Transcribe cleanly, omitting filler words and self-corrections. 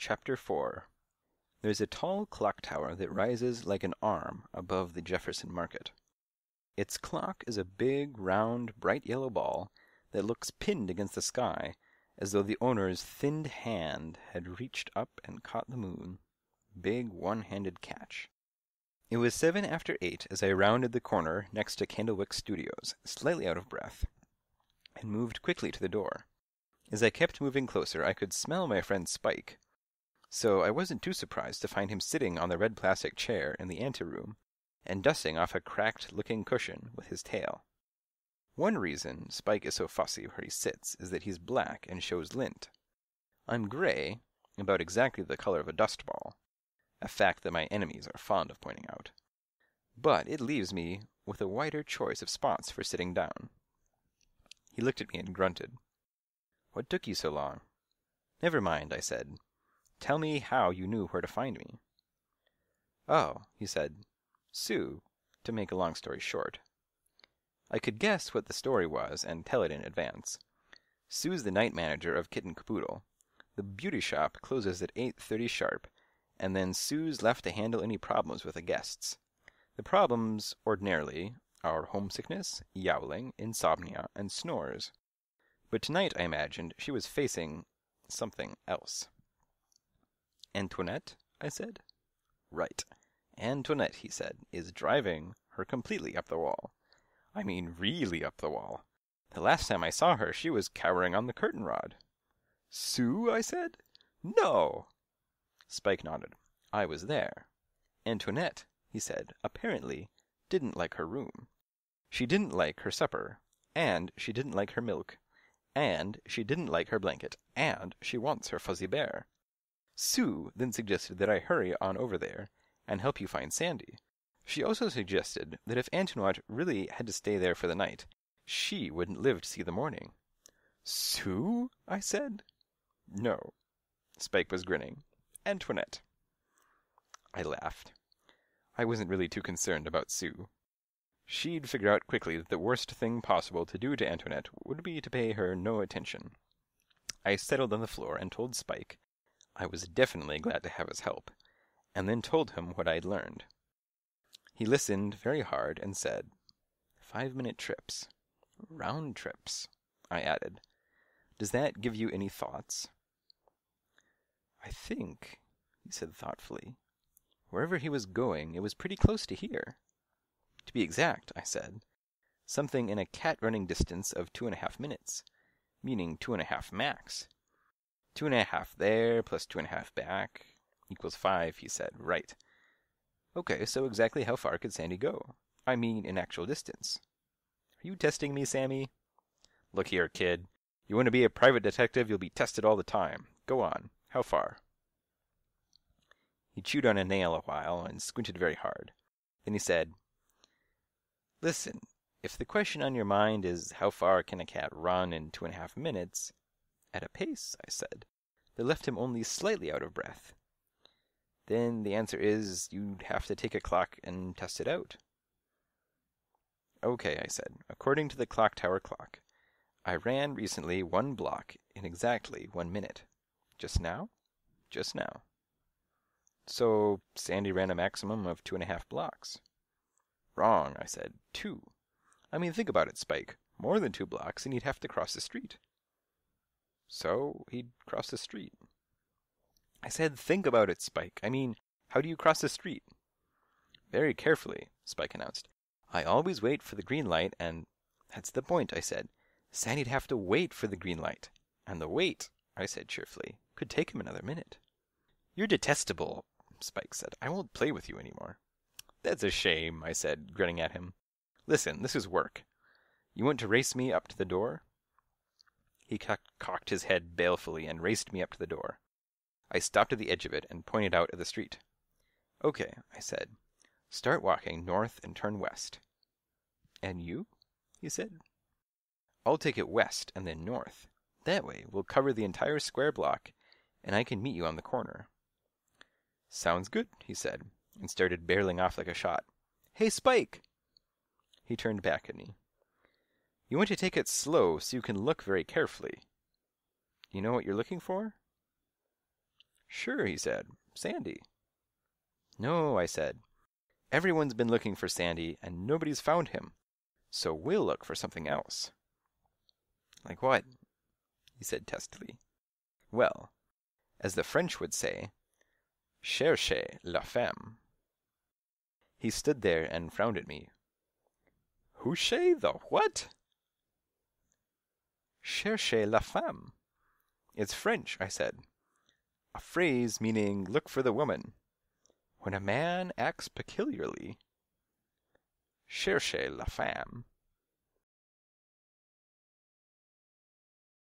Chapter 4. There's a tall clock tower that rises like an arm above the Jefferson Market. Its clock is a big, round, bright yellow ball that looks pinned against the sky, as though the owner's thinned hand had reached up and caught the moon. Big one-handed catch. It was 7 after 8 as I rounded the corner next to Candlewick Studios, slightly out of breath, and moved quickly to the door. As I kept moving closer, I could smell my friend Spike, so I wasn't too surprised to find him sitting on the red plastic chair in the anteroom and dusting off a cracked-looking cushion with his tail. One reason Spike is so fussy where he sits is that he's black and shows lint. I'm gray, about exactly the color of a dust ball, a fact that my enemies are fond of pointing out. But it leaves me with a wider choice of spots for sitting down. He looked at me and grunted. "What took you so long?" "Never mind," I said. "Tell me how you knew where to find me." "Oh," he said. "Sue, to make a long story short." I could guess what the story was and tell it in advance. Sue's the night manager of Kit and Caboodle. The beauty shop closes at 8:30 sharp, and then Sue's left to handle any problems with the guests. The problems, ordinarily, are homesickness, yowling, insomnia, and snores. But tonight, I imagined, she was facing something else. "Antoinette?" I said. "Right. Antoinette," he said, "is driving her completely up the wall. I mean really up the wall. The last time I saw her, she was cowering on the curtain rod." "Sue?" I said. "No!" Spike nodded. "I was there. Antoinette," he said, "apparently didn't like her room. She didn't like her supper, and she didn't like her milk, and she didn't like her blanket, and she wants her fuzzy bear. Sue then suggested that I hurry on over there and help you find Sandy. She also suggested that if Antoinette really had to stay there for the night, she wouldn't live to see the morning." "Sue?" I said. "No." Spike was grinning. "Antoinette." I laughed. I wasn't really too concerned about Sue. She'd figure out quickly that the worst thing possible to do to Antoinette would be to pay her no attention. I settled on the floor and told Spike I was definitely glad to have his help, and then told him what I'd learned. He listened very hard and said, 5-minute trips. Round trips, I added. "Does that give you any thoughts?" "I think," he said thoughtfully, "wherever he was going, it was pretty close to here." "To be exact," I said, "something in a cat-running distance of 2.5 minutes, meaning 2.5 max. 2.5 there, plus 2.5 back, equals 5, he said. Right. Okay, so exactly how far could Sandy go? I mean, in actual distance. Are you testing me, Sammy? Look here, kid. You want to be a private detective, you'll be tested all the time. Go on. How far? He chewed on a nail a while and squinted very hard. Then he said, "Listen, if the question on your mind is how far can a cat run in 2.5 minutes, at a pace," I said, "that left him only slightly out of breath, then the answer is you'd have to take a clock and test it out." "Okay," I said, "according to the clock tower clock, I ran recently 1 block in exactly 1 minute. Just now?" "Just now." "So Sandy ran a maximum of 2.5 blocks." "Wrong," I said. 2. I mean, think about it, Spike. More than 2 blocks, and he'd have to cross the street." "So he'd cross the street." I said, think about it, Spike. I mean, how do you cross the street?" "Very carefully," Spike announced. "I always wait for the green light, and—" "That's the point," I said. "Sandy'd have to wait for the green light. And the wait," I said cheerfully, "could take him another minute." "You're detestable," Spike said. "I won't play with you any more." "That's a shame," I said, grinning at him. "Listen, this is work. You want to race me up to the door?" He cocked his head balefully and raced me up to the door. I stopped at the edge of it and pointed out at the street. "Okay," I said. "Start walking north and turn west." "And you?" he said. "I'll take it west and then north. That way we'll cover the entire square block, and I can meet you on the corner." "Sounds good," he said, and started barreling off like a shot. "Hey, Spike!" He turned back at me. "You want to take it slow so you can look very carefully. You know what you're looking for?" Sure, he said. Sandy. No, I said. Everyone's been looking for Sandy, and nobody's found him. So we'll look for something else. Like what? He said testily. Well, as the French would say, cherchez la femme. He stood there and frowned at me. Houcher the what? Cherchez la femme. It's French, I said. A phrase meaning look for the woman. When a man acts peculiarly. Cherchez la femme.